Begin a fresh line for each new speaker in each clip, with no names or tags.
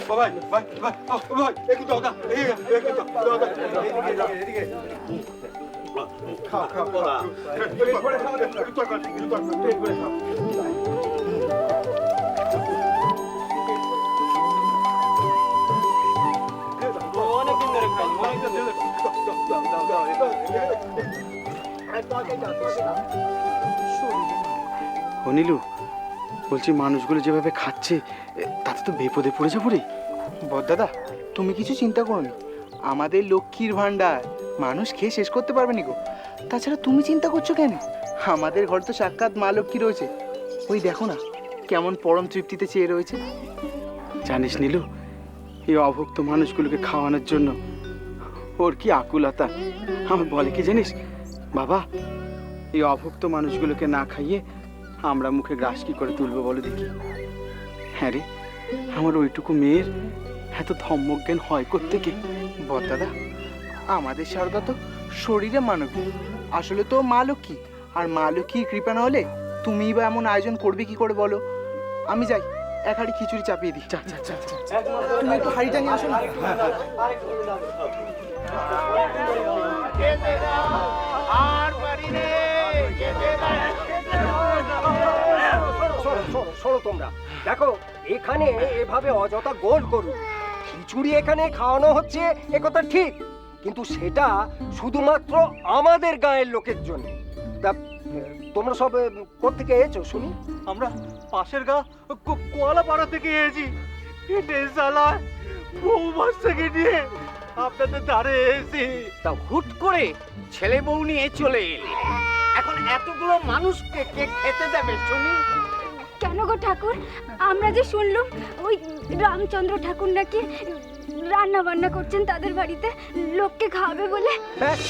ভাই ভাই ভাই ভাই একটু দাও না একটু দাও এদিকে খাও খাও বলা পেট ভরে খাও একটু পেট ভরে খাও অনেকদিন ধরে খাই
অনিলু বলছি মানুষগুলো যেভাবে খাচ্ছে তাতে তো বিপদে পড়ে যাবো রে। বড়দাদা তুমি কিছু চিন্তা করো না, আমাদের লক্ষ্মীর ভান্ডার মানুষ খেয়ে শেষ করতে পারবে নি গো। তাছাড়া তুমি চিন্তা করছো কেন? আমাদের ঘর তো সাক্ষাৎ মা লক্ষ্মী রয়েছে, ওই দেখো না কেমন পরম তৃপ্তিতে চেয়ে রয়েছে। জানিস নীলু, এই অভুক্ত মানুষগুলোকে খাওয়ানোর জন্য ওর কি আকুলতা। আমার বলে কি জানিস বাবা, এই অভুক্ত মানুষগুলোকে না খাইয়ে আমরা মুখে গ্রাস কি করে তুলবো বলো দেখি। হ্যাঁ রে, আমার ওইটুকু মেয়ের এত ধর্মজ্ঞান হয় কোত্থেকে? বড়দাদা আমাদের সারদা তো শরীরে মানবী, আসলে তো মা লক্ষ্মী, আর মা লক্ষ্মীর কৃপা না হলে তুমিই বা এমন আয়োজন করবে কি করে বলো। আমি যাই এক হাঁড়ি খিচুড়ি চাপিয়ে দিই। চা চা চা চা, তুমি একটু হাঁড়িটা নিয়ে আসো না।
শোনো তোমরা, দেখো এখানে এভাবে অযথা গোল করো। খিচুড়ি এখানে খাওয়ানো হচ্ছে এ কথা ঠিক, কিন্তু সেটা শুধুমাত্র আমাদের গায়ের লোকের জন্য। তা তোমরা সব কোত্থেকে এসেছো শুনি?
আমরা পাশের গা কোয়ালাপাড়া থেকে এসেছি। হেঁটে চালায় বৌমার থেকে নিয়ে আপনাদের ধারে এসেছি।
তা হুট করে ছেলে বউ নিয়ে চলে এলে, এখন এতগুলো মানুষকে কে খেতে দেবে শুনি?
কেন গো ঠাকুর, আমরা যে শুনলাম ওই রামচন্দ্র ঠাকুর নাকি রান্না বান্না করছেন তাদের বাড়িতে লোককে খাওয়াবে বলে।
ব্যাস,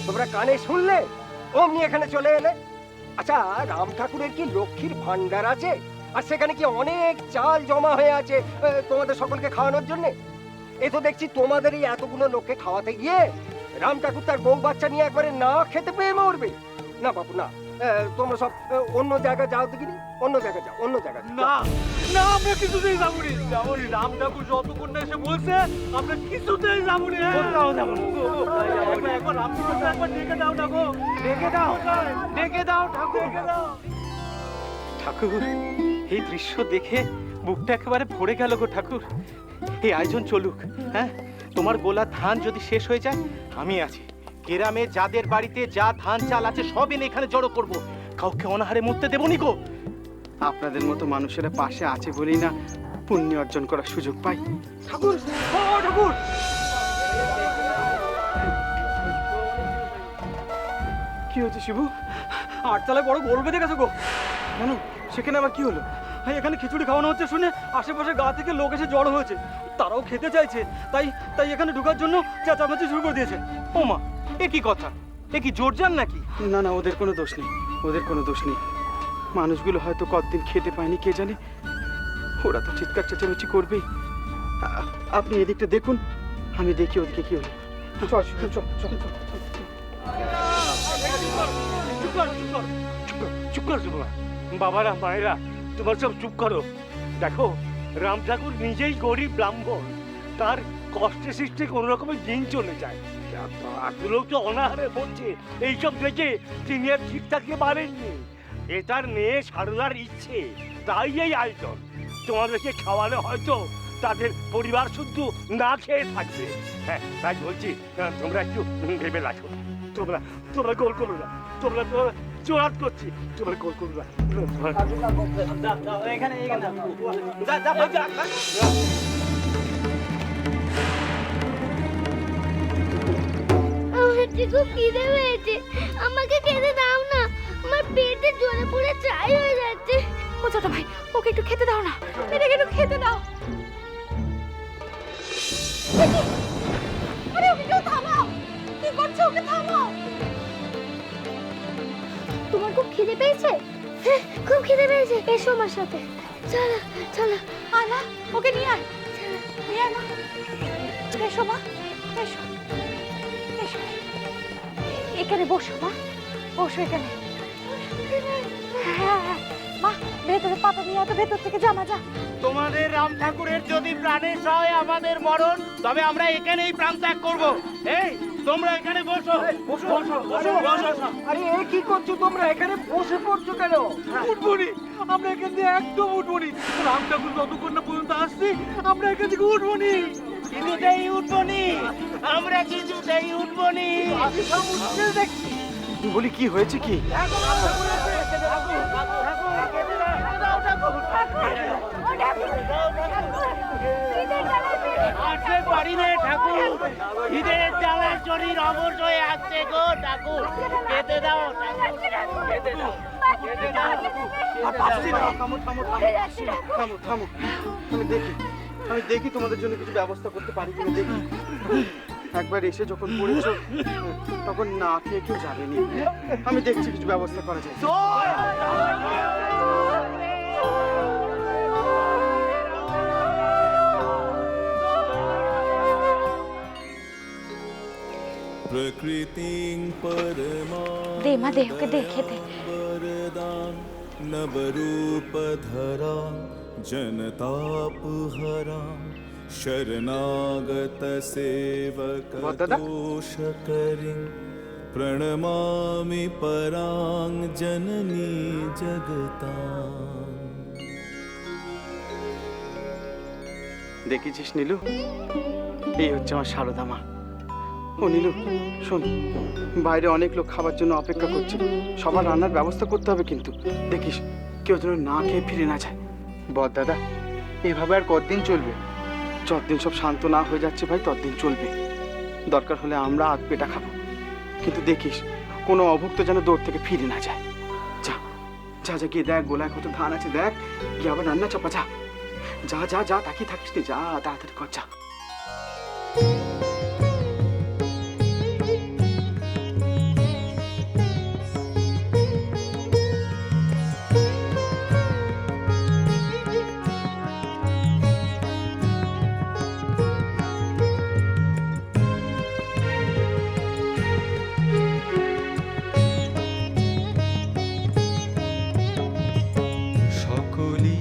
তোমরা কানে শুনলে অমনি এখানে চলে এলে। আচ্ছা, রাম ঠাকুরের কি লক্ষ্মীর ভান্ডার আছে? আর সেখানে কি অনেক চাল জমা হয়ে আছে তোমাদের সকলকে খাওয়ানোর জন্য? এ তো দেখছি তোমাদের এই এতগুলো লোককে খাওয়াতে গিয়ে রাম ঠাকুর তার বউ বাচ্চা নিয়ে একবারে না খেতে পেয়ে মরবে। না বাবু না, তোমরা সব অন্য জায়গায় যাও দেখিনি, অন্য জায়গায় যাও, অন্য জায়গায় যাও।
না না, আমরা কিছুতেই যাবনি। রাম ঠাকুর যতক্ষণ না এসে বলছে আমরা কিছুতেই যাবনি। কোথাও যাবো না। একবার রাম ঠাকুর একবার ডেকে দাও না গো, ডেকে দাও, ডেকে দাও ঠাকুর, ডেকে দাও।
ঠাকুর, এই দৃশ্য দেখে বুকটা একেবারে ভরে গেল গো ঠাকুর। এই আয়োজন চলুক। হ্যাঁ, তোমার গোলা ধান যদি শেষ হয়ে যায় আমি আছি। গ্রামে যাদের বাড়িতে যা ধান চাল আছে সব এনে এখানে জড়ো করব, কাউকে অনাহারে মরতে দেবো নি গো।
আপনাদের মতো মানুষেরা পাশে আছে বলেই না পুণ্য অর্জন করার সুযোগ পাই।
ঠাকুর, ও ঠাকুর,
কি হচ্ছে শিবু?
আটতলায় বড় গোল বেঁধে গেছে গো।
কেন, সেখানে আবার কি হলো?
এখানে খিচুড়ি খাওয়ানো হচ্ছে শুনে আশেপাশে গা থেকে লোক এসে জড়ো হয়েছে, তারাও খেতে চাইছে। তাই তাই এখানে ঢোকার জন্য চেঁচামেচি শুরু করে দিয়েছে।
ও মা, এ কি কথা? এ কি জোরজান নাকি?
না না, ওদের কোনো দোষ নেই, ওদের কোনো দোষ নেই। মানুষগুলো হয়তো কতদিন খেতে পায়নি কে জানে, ওরা তো চিৎকার চেঁচামেচি করবেই। আপনি এদিকটা দেখুন, আমি দেখি ওদিকে কি হলো। চল চল চল চল চল।
চুপ করো তোমরা, বাবারা মায়েরা তোমার সব চুপ করো। দেখো, রাম ঠাকুর নিজেই গরিব ব্রাহ্মণ, তার কষ্টে সৃষ্টি কোন রকমের দিন চলে যায়। এত লোক তো অনাহারে বলছে, এইসব দেখে তিনি আর ঠিক থাকতে পারেননি। এ তার মেয়ে সারদার ইচ্ছে, তাই এই আয়োজন। তোমাদেরকে খাওয়ালে হয়তো তাদের পরিবার শুদ্ধ না খেয়ে থাকবে। হ্যাঁ, তাই বলছি তোমরা একটু ভেবে রাখো। তোমরা তোমরা গোল করো না, তোমরা তোমরা জোরাত করছি, তোমরা গোল করো না।
আমার খুব খিদে পেয়েছে, আমাকে খেতে দাও না, আমার পেটে জ্বলে পুড়ে ছাই হয়ে যাচ্ছে। ও ছোট ভাই, ওকে একটু খেতে দাও না, এটাকে একটু খেতে দাও। আরে ওকে কেউ থামাও, কি করছো? ওকে থামাও। তোমার খুব খিদে পেয়েছে? হ্যাঁ, খুব খিদে পেয়েছে। এসো আমার সাথে, চলো চলো। আলা, ওকে নিয়ে আয়, নিয়ে আয় মা। এসো মা, এসো এসো, এখানে বসো মা, বসো এখানে। হ্যাঁ, মা ভেতরে পাতা নিয়ে তো ভেতর থেকে জামা যা।
তোমাদের রাম ঠাকুরের যদি প্রাণের সহায় আমাদের মরণ, তবে আমরা এখানেই প্রাণ ত্যাগ করবো। এই তোমরা এখানে বসো, বসো বসো বসো বসো।
আরে এ কি করছো তোমরা, এখানে বসে পড়ছো কেন?
উঠবনি, আমরা এখান থেকে একদম উঠবনি। রাম ঠাকুর যতক্ষণ না পর্যন্ত আসছি আমরা এখান থেকে উঠবনি।
কিছুতেই উঠবনি, আমরা কিছুতেই উঠবনি।
বলি কি হয়েছে কি?
আসতে পারি না ঠাকুর, ঈদের জ্বালার শরীর অবশ হয়ে আসছে গো ঠাকুর, খেতে দাও খেতে দাও।
থামো থামো থামো থামো, আমি দেখি তোমাদের জন্য কিছু ব্যবস্থা করতে পারি কিনা দেখি। একবার এসে যখন পড়েছো তখন না খেয়ে কেউ যাবেনি, আমি দেখছি কিছু ব্যবস্থা করা যায়।
प्रकृतिं परमा
দে মা দে ওকে দে খেতে।
वरदां नवरूपधरा जनतापहरा शरणागतसेवकतोषकरीं प्रणमामि परां जननी जगतां।
দেখেছিস নীলু, এই হচ্ছে আমার সারদা মা। ও নীলু শোন, বাইরে অনেক লোক খাবার জন্য অপেক্ষা করছে, সবার রান্নার ব্যবস্থা করতে হবে, কিন্তু দেখিস কেউ যেন না খেয়ে ফিরে না যায়। বদ দাদা, এভাবে আর কতদিন চলবে? যতদিন সব শান্ত না হয়ে যাচ্ছে ভাই ততদিন চলবে। দরকার হলে আমরা আধ পেটা খাবো, কিন্তু দেখিস কোনো অভুক্ত যেন দৌড় থেকে ফিরে না যায়। যা যা যা গিয়ে দেখ গোলায় কত ধান আছে, দেখ গিয়ে আবার রান্না চাপা। যা যা যা যা, তাকিয়ে থাকিস নি, যা তাড়াতাড়ি কর যা।
সকলি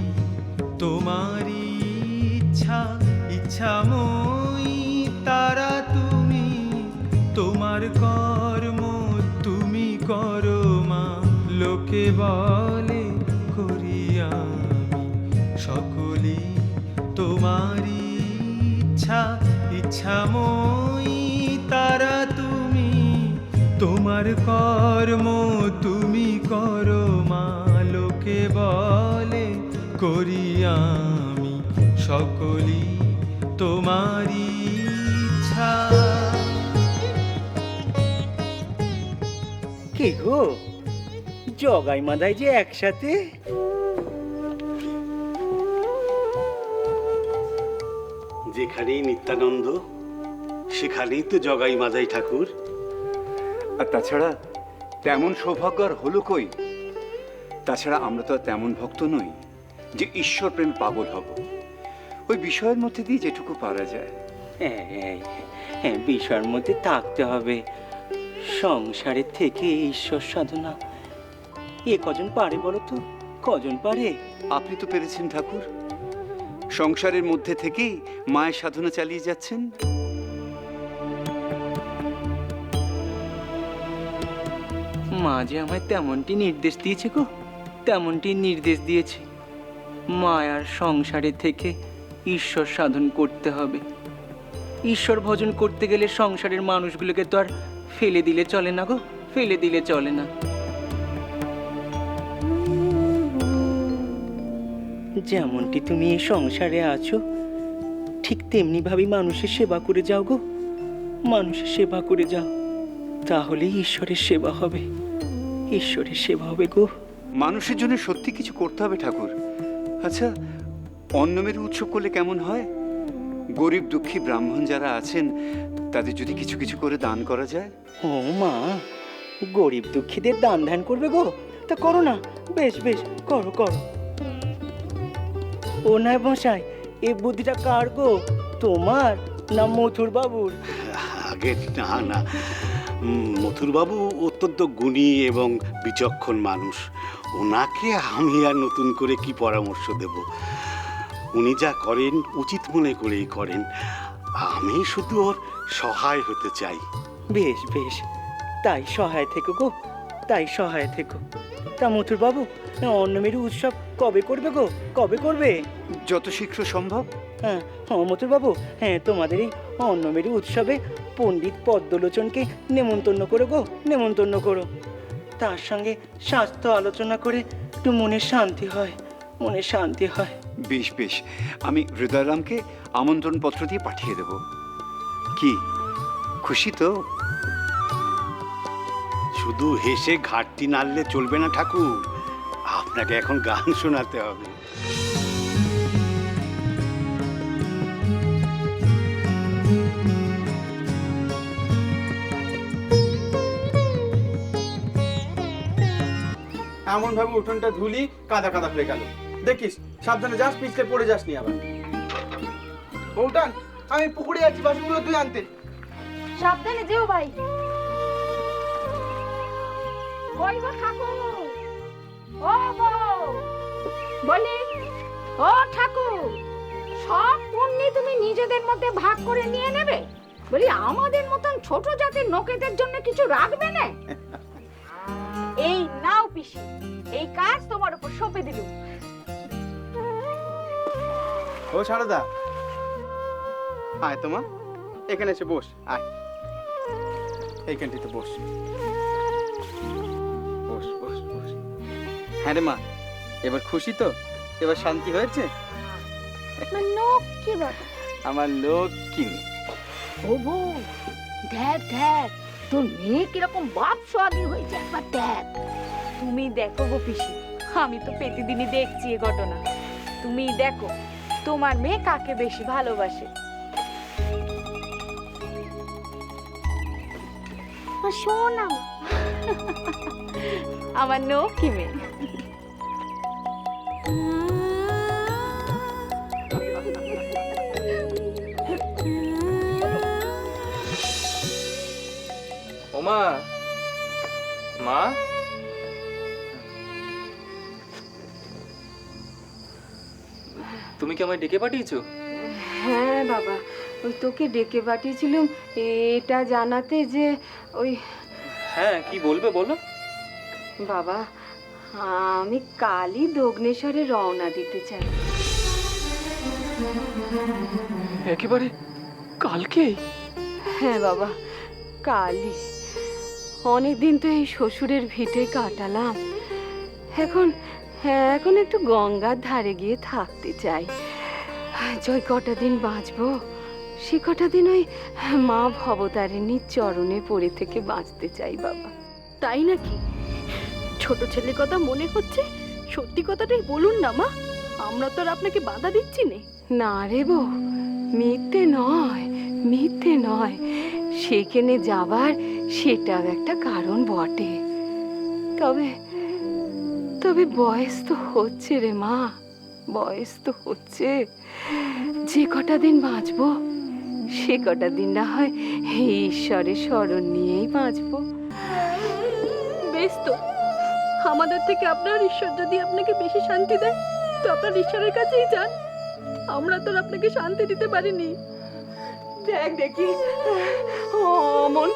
তোমারই ইচ্ছা, ইচ্ছাময়ী তারা তুমি, তোমার কর্ম তুমি করো মা, লোকে বলে করি আমি। সকলি তোমারই ইচ্ছা, ইচ্ছাময়ী তারা তুমি, তোমার কর্ম তুমি করো মা, লোকে বলে করি আমি। সকলি তোমারই ইচ্ছা।
কি গো, জগাই মাদাই যে একসাথে?
যেখানেই নিত্যানন্দ সেখানেই তো জগাই মাদাই ঠাকুর।
আর তাছাড়া তেমন সৌভাগ্য আর হলো কই? তাছাড়া আমরা তো আর তেমন ভক্ত নই যে ঈশ্বর প্রেম পাগল হব। ওই বিষয়ের মধ্যে দিয়ে যেটুকু পারা যায়।
হ্যাঁ, বিষয়ের মধ্যে থাকতে হবে। সংসারের থেকে ঈশ্বর সাধনা এ কজন পারে বলো তো? কজন পারে?
আপনি তো পেরেছেন ঠাকুর, সংসারের মধ্যে থেকেই মায়ের সাধনা চালিয়ে যাচ্ছেন।
মা যে আমায় তেমনটি নির্দেশ দিয়েছে গো, তেমনটি নির্দেশ দিয়েছে। মায়ার সংসারে থেকে ঈশ্বর সাধন করতে হবে। ঈশ্বর ভজন করতে গেলে সংসারের মানুষগুলোকে তো আর ফেলে দিলে চলে না গো, ফেলে দিলে চলে না। যেমনটি তুমি এই সংসারে আছো, ঠিক তেমনি ভাবে মানুষের সেবা করে যাও গো, মানুষের সেবা করে যাও, তাহলেই ঈশ্বরের সেবা হবে, ঈশ্বরের সেবা হবে গো।
মানুষের জন্য সত্যি কিছু করতে হবে ঠাকুর। আচ্ছা, অন্নমের উৎসব করলে কেমন হয়? গরিব দুঃখী ব্রাহ্মণ যারা আছেন তাদের যদি কিছু কিছু করে দান করা যায়।
ও মা, গরিব দুঃখীদের দান ধ্যান করবে গো? তা করো না, বেশ বেশ করো করো। ও নয় মশাই, এই বুদ্ধিটা কার গো? তোমার না মথুর বাবুর?
আগে না না, মথুরবাবু অত্যন্ত গুণী এবং বিচক্ষণ মানুষ। ওনাকে আমি আর নতুন করে কি পরামর্শ দেব? উনি যা করেন উচিত মনে করেই করেন। আমি শুধু ওর সহায় হতে চাই।
বেশ বেশ, তাই সহায় থেকো গো, তাই সহায় থেকো। তা মথুর বাবু, অন্নমেরু উৎসব কবে করবে গো, কবে করবে?
যত শীঘ্র সম্ভব।
হ্যাঁ মথুর বাবু, হ্যাঁ তোমাদের এই অন্নমেরু উৎসবে পণ্ডিত পদ্মলোচনকে নেমন্তন্ন করো গো, নেমন্তন্ন করো। তার সঙ্গে স্বাস্থ্য আলোচনা করে একটু মনের শান্তি হয়, মনের শান্তি হয়।
বেশ বেশ, আমি হৃদয়রামকে আমন্ত্রণ পত্র দিয়ে পাঠিয়ে দেব। কি খুশি তো?
শুধু হেসে ঘাটতি নাড়লে চলবে না ঠাকুর, আপনাকে এখন গান শোনাতে হবে।
এমন ভাবে উঠোনটা ধুলি কাদা কাদা হয়ে গেল। দেখিস সাবধানে যাস, পিছলে পড়ে যাসনি আবার। বউটান, আমি পুকুরে যাচ্ছি, বাসনগুলো তুই আনতে।
সাবধানে যেও ভাই। কই গো ঠাকুর? ও বউ, বলি ও ঠাকুর, সব পুণ্যি তুমি নিজেদের মধ্যে ভাগ করে নিয়ে নেবে? বলি আমাদের মতন ছোট জাতের নোকেদের জন্য কিছু রাখবে না? এই নাও পিসি, এই কাজ তোমার উপর সঁপে দিলুম।
ও সারদা, আয় তোমা, এখানে এসে বস, আয় এইখানটিতে বস, বস বস বস। হ্যাঁ রে মা, এবার খুশি তো? এবার শান্তি হয়েছে?
কি বাবা?
আমার লক্ষ্মী মেয়ে।
ও বউ, দেখ দেখ তোর মেয়ে কিরকম বাপ সোয়াগী হয়েছে, একবার দেখ।
তুমি দেখো গো পিসি, আমি তো প্রতিদিনই দেখছি এ ঘটনা। তুমি দেখো তোমার মেয়ে কাকে বেশি ভালোবাসে।
শোনা
আমার লক্ষ্মী মেয়ে।
ওমা, মা, তুমি কি আমায় ডেকে পাঠিয়েছো?
হ্যাঁ বাবা, ওই তোকে ডেকে পাঠিয়েছিলাম এটা জানাতে যে ওই।
হ্যাঁ, কি বলবে বলো।
বাবা, আমি কালই দগ্নেশ্বরে রওনা দিতে চাই।
একেবারে কালকেই?
হ্যাঁ বাবা, কালই। অনেকদিন তো এই শ্বশুরের ভিটে কাটালাম, এখন এখন একটু গঙ্গার ধারে গিয়ে থাকতে চাই। যে কটা দিন বাঁচবো সে কটা দিন ওই মা ভবতারিণীর চরণে পড়ে থেকে বাঁচতে চাই বাবা।
তাই নাকি? ছোট ছেলে কথা মনে হচ্ছে, সত্যি কথাটাই বলুন না মা, আমরা তো আর আপনাকে বাধা দিচ্ছি না।
না রে বউ, মিথ্যে নয়, মিথ্যে নয়। সেখানে যাবার সেটাও একটা কারণ বটে। তবে তবে বয়স তো হচ্ছে রে মা, বয়স তো হচ্ছে। যে কটা দিন বাঁচবো সে কটা দিন না হয় ঈশ্বরের স্মরণ নিয়েই বাঁচবো।
বেশ তো, আমাদের থেকে আপনার ঈশ্বর যদি আপনাকে বেশি শান্তি দেয় তো আপনার ঈশ্বরের কাছেই যান, আমরা তো আর আপনাকে শান্তি দিতে পারিনি।
দেখ দেখি, অমন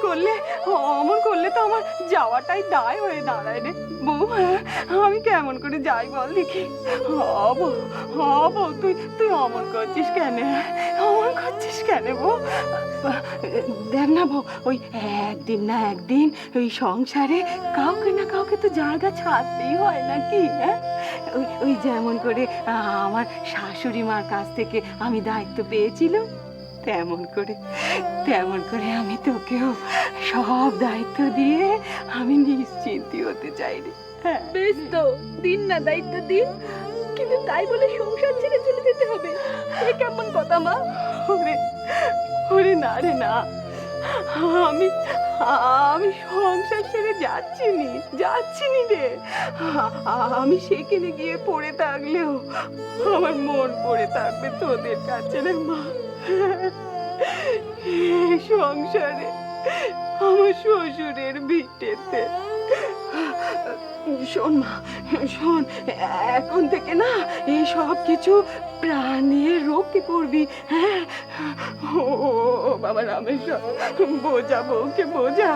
করলে তো আমার যাওয়াটাই দায় হয়ে দাঁড়ায় রে বউ। আমি কেমন করে যাই বল দেখি। বউ, তুই অমন করছিস কেন, অমন করছিস কেন বউ? দেখ না বউ, ওই একদিন না একদিন ওই সংসারে কাউকে না কাউকে তো জায়গা ছাড়তেই হয় নাকি? হ্যাঁ, ওই যেমন করে আমার শাশুড়ি মার কাছ থেকে আমি দায়িত্ব পেয়েছিলাম, তেমন করে আমি তোকেও সব দায়িত্ব দিয়ে আমি নিশ্চিন্তি হতে চাই রে।
বেশ তো, দিন না দায়িত্ব দিন, কিন্তু তাই বলে সংসার ছেড়ে চলে যেতে হবে, এ কেমন কথা মা?
ওরে না রে না, আমি সংসার ছেড়ে যাচ্ছি নি রে। আমি সেখানে গিয়ে পড়ে থাকলেও আমার মন পড়ে থাকবে তোদের কাছে রে মা। এই সংসারে আমার শ্বশুরের ভিটেতে। শোন মা, শোন, এখন থেকে না এই সব কিছু প্রাণের রক্ষে করবি, হ্যাঁ? ও বাবা রামেশ্বর, বোঝা বউকে, বোঝা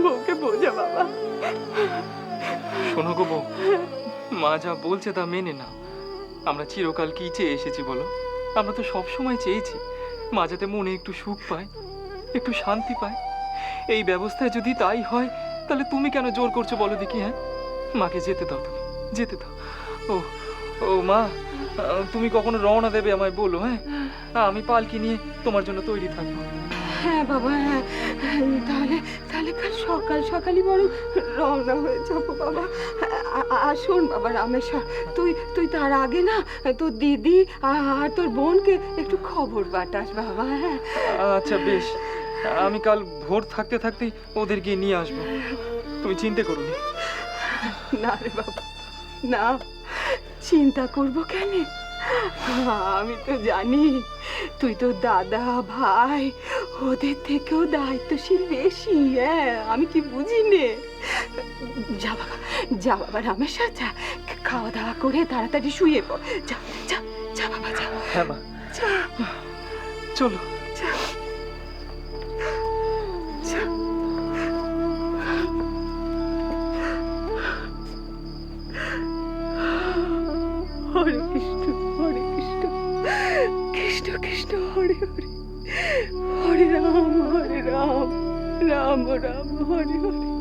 বউকে, বোঝা বাবা।
শোনো গো বউ, মা যা বলছে তা মেনে না। আমরা চিরকাল কি চেয়ে এসেছি বলো? আমরা তো সব সময় চেয়েছি মা যাতে মনে একটু সুখ পায়, একটু শান্তি পায়। এই ব্যবস্থায় যদি তাই হয়, তাহলে তুমি কেন জোর করছো বলো দেখি? হ্যাঁ, মাকে যেতে দাও, তুমি যেতে দাও। ও ও মা, তুমি কখনো রওনা দেবে আমায় বলো, হ্যাঁ? আমি পালকি নিয়ে তোমার জন্য তৈরি থাকবো।
হ্যাঁ বাবা, হ্যাঁ, তাহলে তাহলে কাল সকাল সকালই বরং রওনা হয়ে যাবো বাবা। আর শোন বাবা রামেশ্বর, তুই তার আগে না তোর দিদি আর তোর বোনকে একটু খবর পাঠাস বাবা, হ্যাঁ?
আচ্ছা বেশ, আমি কাল ভোর থাকতে থাকতেই ওদের গিয়ে নিয়ে আসবো, তুমি চিন্তা করো না।
না রে বাবা, না, চিন্তা করবো কেন? আমি তো জানি তুই তো দাদা ভাই ওদের থেকেও দায়িত্বশীল বেশি। হ্যাঁ, আমি কি বুঝি নে? যা বাবা, যা বাবা রামেশ্বর, যা, খাওয়া দাওয়া করে তাড়াতাড়ি শুয়ে পড়। যা যা যা বাবা, যা।
হ্যাঁ মা, চলো।
যা যা। হরে কৃষ্ণ, হরে কৃষ্ণ, কৃষ্ণ কৃষ্ণ হরে হরে, হরে রাম রাম রাম, হরে হরে।